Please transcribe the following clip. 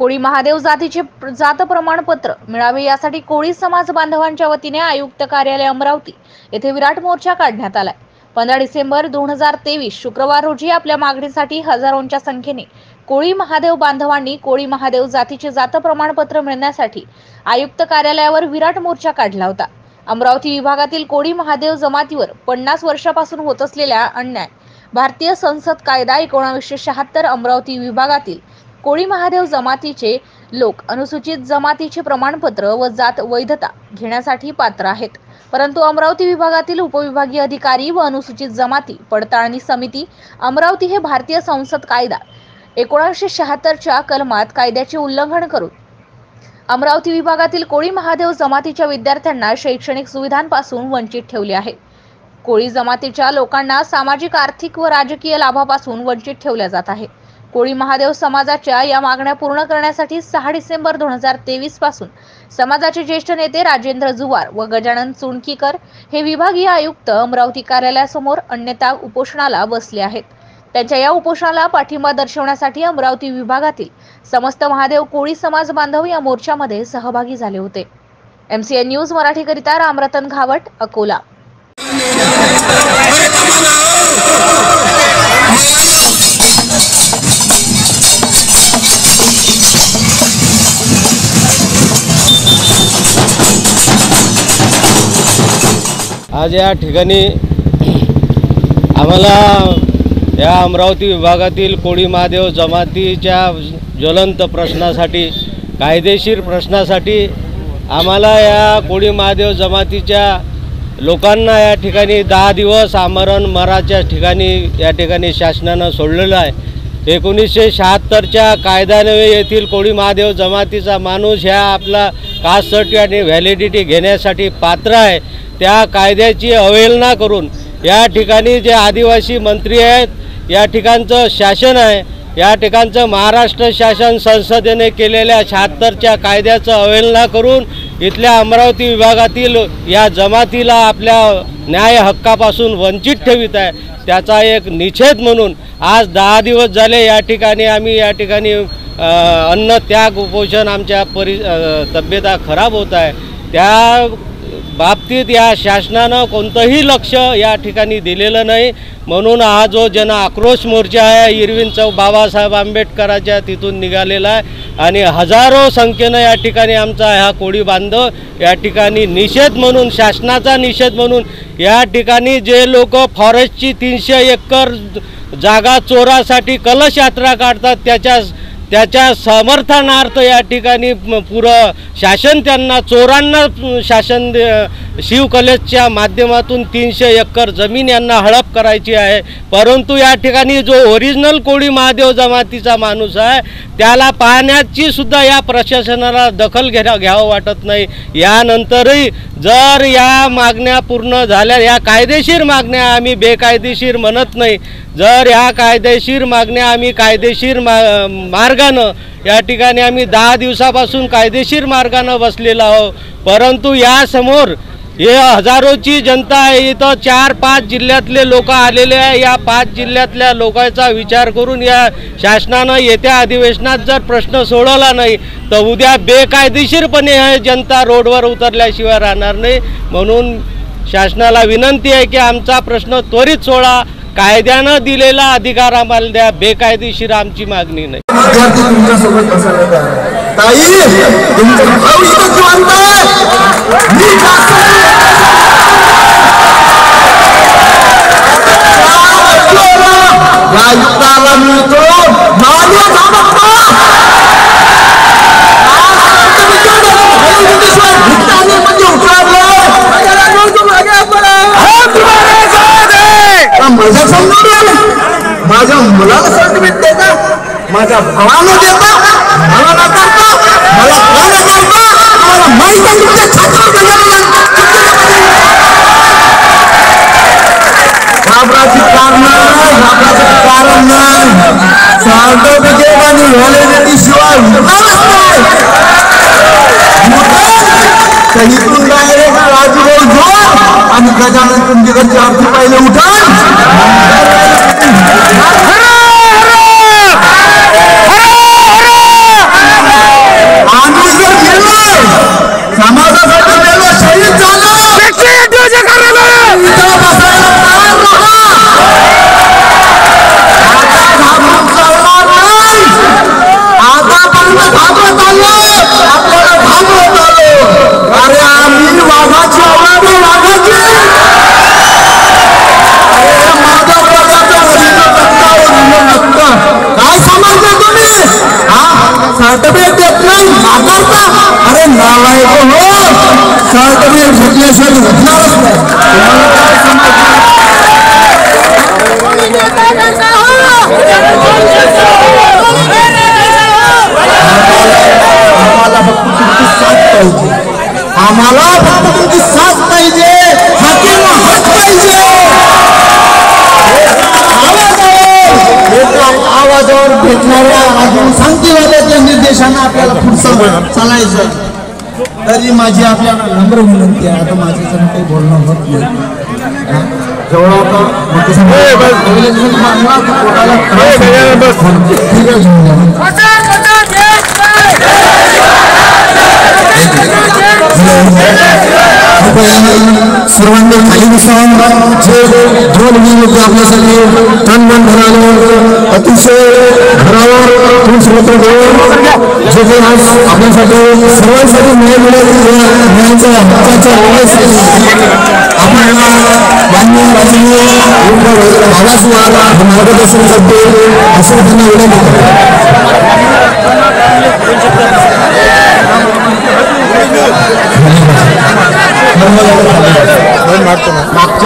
कोळी महादेव जातीचे जात प्रमाणपत्र मिळावे यासाठी कोळी समाज बांधवांच्या वतीने आयुक्त कार्यालय अमरावती येथे विराट मोर्चा काढण्यात आलाय। 15 डिसेंबर 2023 शुक्रवार रोजी आपल्या मागणीसाठी हजारोंच्या संख्येने कोळी महादेव बांधवांनी कोळी महादेव जातीचे जात प्रमाणपत्र मिळण्यासाठी आयुक्त कार्यालयावर विराट मोर्चा काढला होता। अमरावती विभागातील कोळी महादेव जमातीवर 50 वर्षापासून होत असलेल्या अन्याय, भारतीय संसद कायदा 1976 अमरावती विभागातील कोळी महादेव जमातीचे लोक अनुसूचित जमातीचे प्रमाणपत्र व जात वैधता घेण्यासाठी पात्र आहेत, परंतु अमरावती विभागातील उपविभागीय अधिकारी व अनुसूचित जमाती पडताळणी समिती अमरावती हे भारतीय संसद कायदा 1976 च्या कलमात कायद्याचे उल्लंघन करून अमरावती विभागातील कोळी महादेव जमातीच्या विद्यार्थ्यांना शैक्षणिक सुविधांपासून वंचित ठेवले आहे। कोळी जमातीच्या लोकांना सामाजिक, आर्थिक व राजकीय लाभापासून वंचित ठेवले जात आहे। कोळी महादेव समाजाच्या या मागण्या पूर्ण करण्यासाठी 6 डिसेंबर 2023 पासून समाजाचे ज्येष्ठ नेते राजेंद्र जुवार व गजानन चुणकीकर हे विभागीय आयुक्त अमरावती कार्यालयासमोर अन्नता उपोषणाला बसले आहेत। त्यांच्या या उपोषणाला पाठिंबा दर्शवण्यासाठी अमरावती विभागातील समस्त महादेव कोळी समाज बांधव या मोर्चामध्ये सहभागी झाले होते। MCN न्यूज मराठी करिता रामरतन घावट, अकोला। आज या ठिकाणी आम्हाला या अमरावती विभागातील कोळी महादेव जमातीच्या ज्वलंत प्रश्नासाठी, कायदेशीर प्रश्नासाठी आम्हाला या कोळी महादेव जमातीच्या लोकांना या ठिकाणी 10 दिवस आमरण मराच्या ठिकाणी शासनानं सोडलेलं आहे। 1976च्या कायद्यान्वये येथील कोळी महादेव जमातीचा माणूस ह्या आपला कास्ट सर्टिफिकेट आणि व्हॅलिडिटी घेण्यासाठी पात्र आहे। त्या कायद्याची अवहेलना करून या ठिकाणी जे आदिवासी मंत्री आहेत, या ठिकाणचं शासन आहे, या ठिकाणचं महाराष्ट्र शासन संसदेने केलेल्या 76च्या कायद्याचं अवहेलना करून इथल्या अमरावती विभागातील या जमातीला आपल्या न्याय हक्कापासून वंचित ठेवित आहे। त्याचा एक निषेध म्हणून आज 10 दिवस झाले आम्ही या ठिकाणी अन्न त्याग उपोषण, आमच्या तब्येता खराब होत आहे। त्या बाबतीत या शासनानं कोणतंही लक्ष या ठिकाणी दिलेलं नाही, म्हणून हा जो जन आक्रोश मोर्चा आहे इरविन चौक बाबासाहेब आंबेडकरांच्या तिथून निघालेला आहे आणि हजारो संख्येनं या ठिकाणी आमचा हा कोळी बांधव या ठिकाणी निषेध म्हणून, शासनाचा निषेध म्हणून या ठिकाणी जे लोक फॉरेस्टची 300 एकर जागा चोरासाठी कलश यात्रा काढतात त्याच्या समर्थनार्थ या ठिकाणी पुरं शासन त्यांना चोरांना शासन शिवकलेच्या माध्यमातून 300 एकर जमीन यांना हडप करायची आहे। परंतु या ठिकाणी जो ओरिजिनल कोळी महादेव जमातीचा माणूस आहे त्याला पाहण्याची सुद्धा या प्रशासनाला दखल घ्यावं वाटत नाही। यानंतरही जर या मागण्या पूर्ण झाल्या, या कायदेशीर मागण्या आम्ही बेकायदेशीर म्हणत नाही, जर ह्या कायदेशीर मागण्या आम्ही कायदेशीर मार्गानं या ठिकाणी आम्ही 10 दिवसापासून कायदेशीर मार्गानं बसलेलो आहोत, परंतु यासमोर हे हजारोची जनता आहे, इथं 4-5 जिल्ह्यातले लोक आलेले आहे। या 5 जिल्ह्यातल्या लोकांचा विचार करून या शासनानं येत्या अधिवेशनात जर प्रश्न सोडवला नाही तर उद्या बेकायदेशीरपणे हे जनता रोडवर उतरल्याशिवाय राहणार नाही। म्हणून शासनाला विनंती आहे की आमचा प्रश्न त्वरित सोडा, कायद्यानं दिलेला अधिकार आम्हाला द्या, बेकायदेशीर आमची मागणी नाही। माझ्या मुलाला सर्टिफिकेट देता, माझ्या भावाला देता, मला नाकारता, मला कोण नाकारता, मला माहिती आहे तुमच्या घाबराची कारण नाही, सर्टिफिकेट आणि व्हॅलिडिटी शिवाय इथून डायरेक्ट राजूभाऊ जोर आणि गजानन चुंडीकरची आरती पाहिजे उठा। नाकारता, अरे नालायक हो, सर्टिफिकेट घेतल्याशिवाय उठणारच नाही. तुम्हाला काय समजलं? आम्हाला फक्त तुमची साथ पाहिजे, आम्हाला फक्त तुमची साथ पाहिजे, हाकेला हात पाहिजे. आवाजावर भेटणाऱ्या अजून शांतीवाद्याच्या निर्देशांना आपल्याला पुढचं चालायचं. तरी माझी आपल्याला नम्र विनंती आहे, आता माझ्याकडून काही बोलणं होत नाही. जेवढा सर्वांनी खाली बसून जे दोन मिनिट आपल्यासाठी तन मन धरावं, अतिशय घरावर तुमचं जे काही आज आपल्यासाठी सर्वांसाठी न्याय मिळायचा हक्काच्या वेळेसाठी आपण आवाज मार्गदर्शन करतो असं त्यांना विनंती करतो. मागच्या